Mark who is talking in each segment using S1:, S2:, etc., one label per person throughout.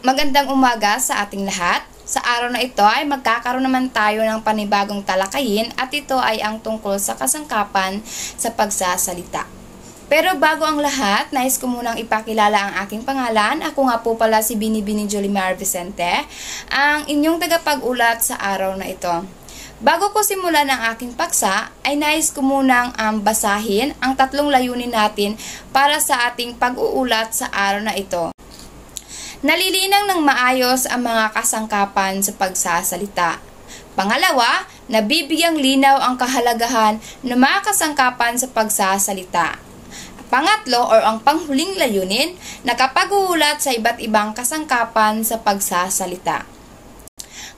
S1: Magandang umaga sa ating lahat. Sa araw na ito ay magkakaroon naman tayo ng panibagong talakayin at ito ay ang tungkol sa kasangkapan sa pagsasalita. Pero bago ang lahat, nais ko munang ipakilala ang aking pangalan. Ako nga po pala si Binibini Jolimar Vicente, ang inyong tagapag-ulat sa araw na ito. Bago ko simulan ang aking paksa, ay nais ko munang basahin ang tatlong layunin natin para sa ating pag-uulat sa araw na ito. Nalilinang ng maayos ang mga kasangkapan sa pagsasalita. Pangalawa, nabibigyang linaw ang kahalagahan ng mga kasangkapan sa pagsasalita. Pangatlo, ang panghuling layunin, nakapag-uulat sa iba't ibang kasangkapan sa pagsasalita.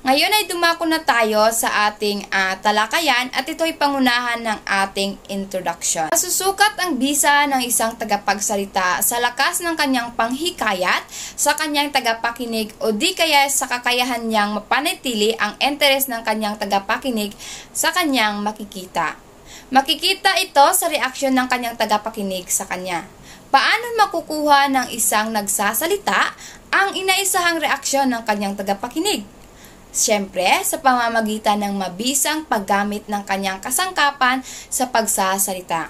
S1: Ngayon ay dumako na tayo sa ating talakayan at ito ay pangunahan ng ating introduction. Masusukat ang bisa ng isang tagapagsalita sa lakas ng kanyang panghikayat, sa kanyang tagapakinig o di kaya sa kakayahan niyang mapanatili ang interes ng kanyang tagapakinig sa kanyang makikita. Makikita ito sa reaksyon ng kanyang tagapakinig sa kanya. Paano makukuha ng isang nagsasalita ang inaisahang reaksyon ng kanyang tagapakinig? Siyempre, sa pamamagitan ng mabisang paggamit ng kanyang kasangkapan sa pagsasalita.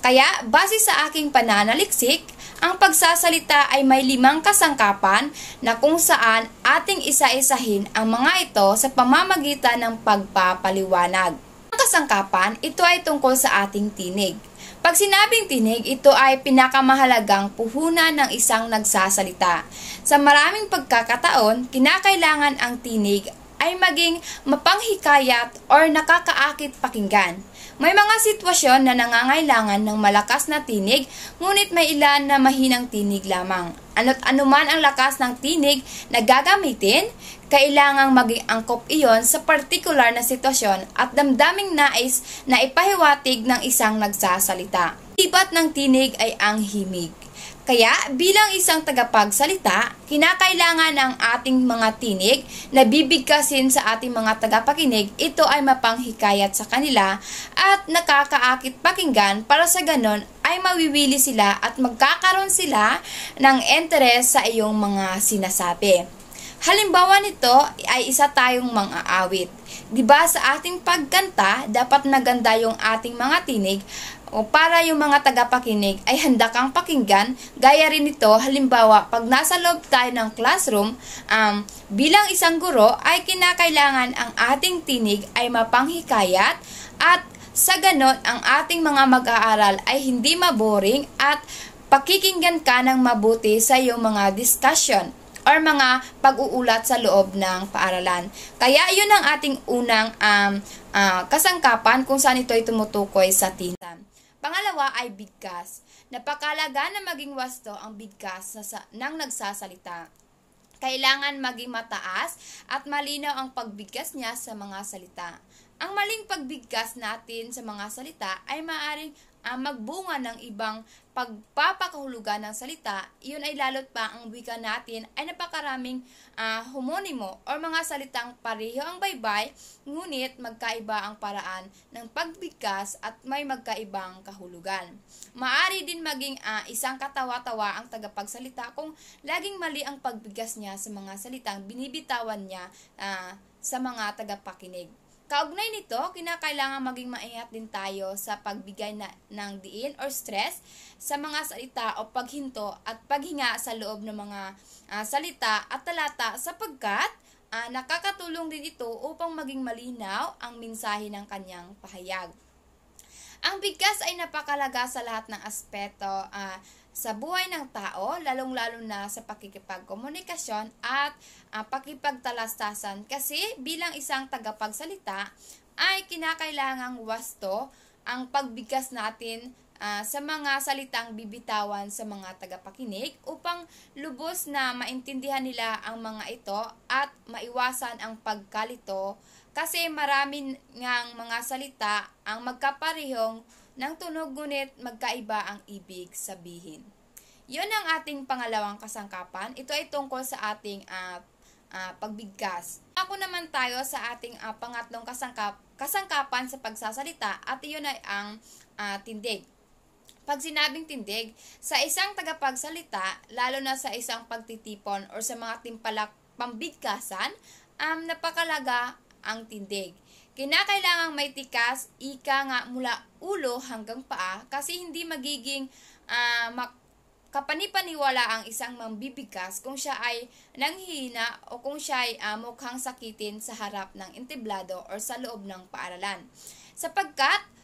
S1: Kaya, base sa aking pananaliksik, ang pagsasalita ay may 5 kasangkapan na kung saan ating isa-isahin ang mga ito sa pamamagitan ng pagpapaliwanag. Ang kasangkapan, ito ay tungkol sa ating tinig. Pag sinabing tinig, ito ay pinakamahalagang puhunan ng isang nagsasalita. Sa maraming pagkakataon, kinakailangan ang tinig ay maging mapanghikayat or nakakaakit pakinggan. May mga sitwasyon na nangangailangan ng malakas na tinig, ngunit may ilan na mahinang tinig lamang. Ano't anuman ang lakas ng tinig na gagamitin, kailangang maging angkop iyon sa partikular na sitwasyon at damdaming nais na ipahiwatig ng isang nagsasalita. Ibat ng tinig ay ang himig. Kaya bilang isang tagapagsalita, kinakailangan ang ating mga tinig na bibigkasin sa ating mga tagapakinig, ito ay mapanghikayat sa kanila at nakakaakit pakinggan para sa ganon ay mawiwili sila at magkakaroon sila ng interes sa iyong mga sinasabi. Halimbawa nito ay isa tayong mga awit. Diba sa ating pagkanta, dapat naganda yung ating mga tinig o para yung mga tagapakinig ay handa kang pakinggan. Gaya rin nito, halimbawa, pag nasa loob tayo ng classroom, bilang isang guro ay kinakailangan ang ating tinig ay mapanghikayat at sa ganon ang ating mga mag-aaral ay hindi maboring at pakikinggan ka ng mabuti sa iyong mga discussion or mga pag-uulat sa loob ng paaralan. Kaya yun ang ating unang kasangkapan kung saan ito ay tumutukoy sa tinig. Pangalawa ay bigkas. Napakalaga na maging wasto ang bigkas ng nagsasalita. Kailangan maging mataas at malinaw ang pagbigkas niya sa mga salita. Ang maling pagbigkas natin sa mga salita ay maaaring magbunga ng ibang pagpapakahulugan ng salita. Iyon ay lalot pa ang wika natin ay napakaraming homonimo o mga salitang pareho ang baybay, ngunit magkaiba ang paraan ng pagbigkas at may magkaibang kahulugan. Maaari din maging isang katawa-tawa ang tagapagsalita kung laging mali ang pagbigkas niya sa mga salitang binibitawan niya sa mga tagapakinig. Kaugnay nito, kinakailangan maging maingat din tayo sa pagbigay ng diin or stress sa mga salita o paghinto at paghinga sa loob ng mga salita at talata sapagkat nakakatulong din ito upang maging malinaw ang mensahe ng kanyang pahayag. Ang bigkas ay napakalaga sa lahat ng aspeto sa buhay ng tao, lalong-lalo na sa pakikipagkomunikasyon at pakipagtalastasan kasi bilang isang tagapagsalita ay kinakailangang wasto ang pagbigkas natin sa mga salitang bibitawan sa mga tagapakinig upang lubos na maintindihan nila ang mga ito at maiwasan ang pagkalito kasi marami ngang mga salita ang magkaparehong ng tunog ngunit magkaiba ang ibig sabihin. Yun ang ating pangalawang kasangkapan. Ito ay tungkol sa ating pagbigkas. Ako naman tayo sa ating pangatlong kasangkapan sa pagsasalita at iyon ay ang tindig. Pag sinabing tindig, sa isang tagapagsalita, lalo na sa isang pagtitipon o sa mga timpalak pambigkasan, napakalaga ang tindig. Kinakailangang may tikas, ika nga mula ulo hanggang paa kasi hindi magiging kapanipaniwala ang isang mambibigkas kung siya ay nanghihina o kung siya ay mukhang sakitin sa harap ng entablado o sa loob ng paaralan. Sapagkat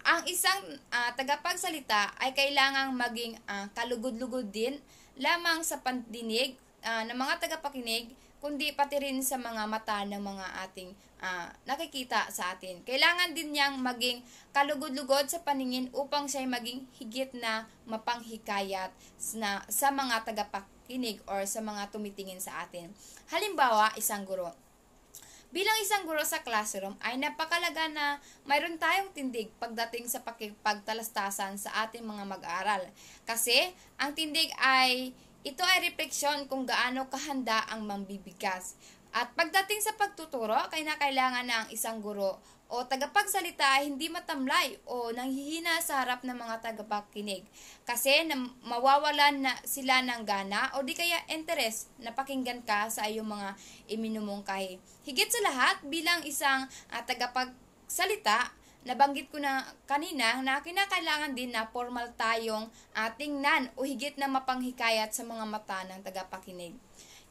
S1: ang isang tagapagsalita ay kailangang maging kalugod-lugod din lamang sa pandinig ng mga tagapakinig, kundi pati rin sa mga mata ng mga ating nakikita sa atin. Kailangan din niyang maging kalugod-lugod sa paningin upang siya maging higit na mapanghikayat sa mga tagapakinig or sa mga tumitingin sa atin. Halimbawa, isang guro. Bilang isang guro sa classroom ay napakalaga na mayroon tayong tindig pagdating sa pagtalastasan sa ating mga mag-aaral. Kasi ang tindig ito ay refleksyon kung gaano kahanda ang mambibigkas. At pagdating sa pagtuturo, kailangan na ang isang guro o tagapagsalita ay hindi matamlay o nanghihina sa harap ng mga tagapakinig. Kasi mawawalan na sila ng gana o di kaya interes na pakinggan ka sa iyong mga iminumungkahi. Higit sa lahat, bilang isang tagapagsalita, nabanggit ko na kanina na kinakailangan din na formal tayong tingnan o higit na mapanghikayat sa mga mata ng tagapakinig.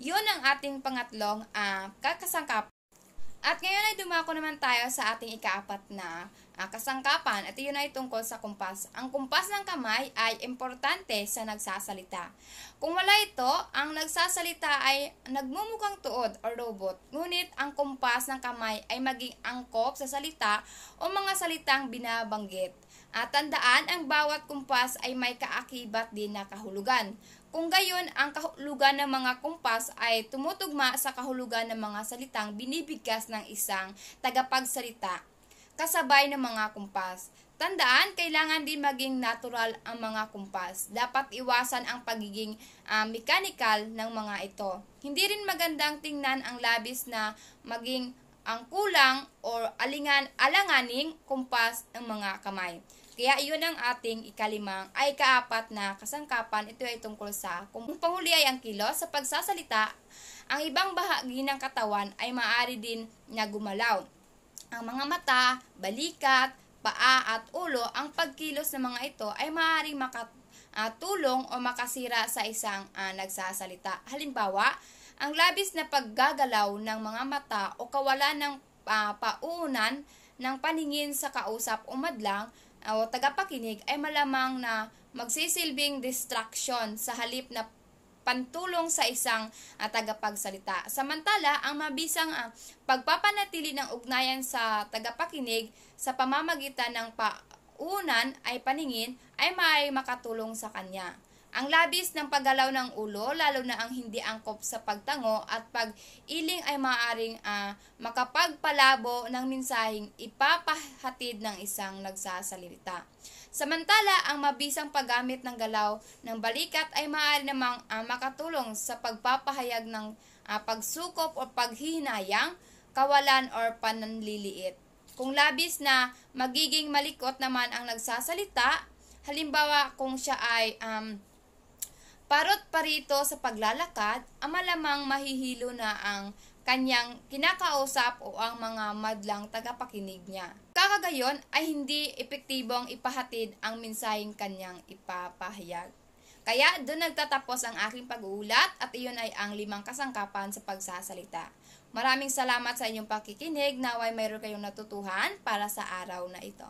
S1: Yun ang ating pangatlong kasangkapan. At ngayon ay dumako naman tayo sa ating ikaapat na kasangkapan at iyon ay tungkol sa kumpas. Ang kumpas ng kamay ay importante sa nagsasalita. Kung wala ito, ang nagsasalita ay nagmumukhang tuod o robot. Ngunit ang kumpas ng kamay ay maging angkop sa salita o mga salitang binabanggit. At tandaan, ang bawat kumpas ay may kaakibat din na kahulugan. Kung gayon, ang kahulugan ng mga kumpas ay tumutugma sa kahulugan ng mga salitang binibigkas ng isang tagapagsalita, kasabay ng mga kumpas. Tandaan, kailangan din maging natural ang mga kumpas. Dapat iwasan ang pagiging mechanical ng mga ito. Hindi rin magandang tingnan ang labis na maging ang kulang o alanganing kumpas ng mga kamay. Kaya iyon ang ating kaapat na kasangkapan. Ito ay tungkol sa kung panghuli ay ang kilos. Sa pagsasalita, ang ibang bahagi ng katawan ay maaari din na gumalaw. Ang mga mata, balikat, paa at ulo, ang pagkilos ng mga ito ay maaaring makatulong o makasira sa isang nagsasalita. Halimbawa, ang labis na paggagalaw ng mga mata o kawalan ng pauunan ng paningin sa kausap o madlang o tagapakinig ay malamang na magsisilbing distraction sa halip na pantulong sa isang tagapagsalita. Samantala, ang mabisang pagpapanatili ng ugnayan sa tagapakinig sa pamamagitan ng paunan ay paningin ay maaaring makatulong sa kanya. Ang labis ng paggalaw ng ulo, lalo na ang hindi angkop sa pagtango at pag-iling ay maaaring makapagpalabo ng mensaheng ipapahatid ng isang nagsasalita. Samantala, ang mabisang paggamit ng galaw ng balikat ay maaari namang makatulong sa pagpapahayag ng pagsukop o paghihinayang, kawalan o pananliliit. Kung labis na magiging malikot naman ang nagsasalita, halimbawa kung siya ay parot parito sa paglalakad, malamang mahihilo na ang kanyang kinakausap o ang mga madlang tagapakinig niya. Kakagayon ay hindi epektibong ipahatid ang mensaheng kanyang ipapahayag. Kaya doon nagtatapos ang aking pag-uulat at iyon ay ang 5 kasangkapan sa pagsasalita. Maraming salamat sa inyong pakikinig. Naway mayroon kayong natutuhan para sa araw na ito.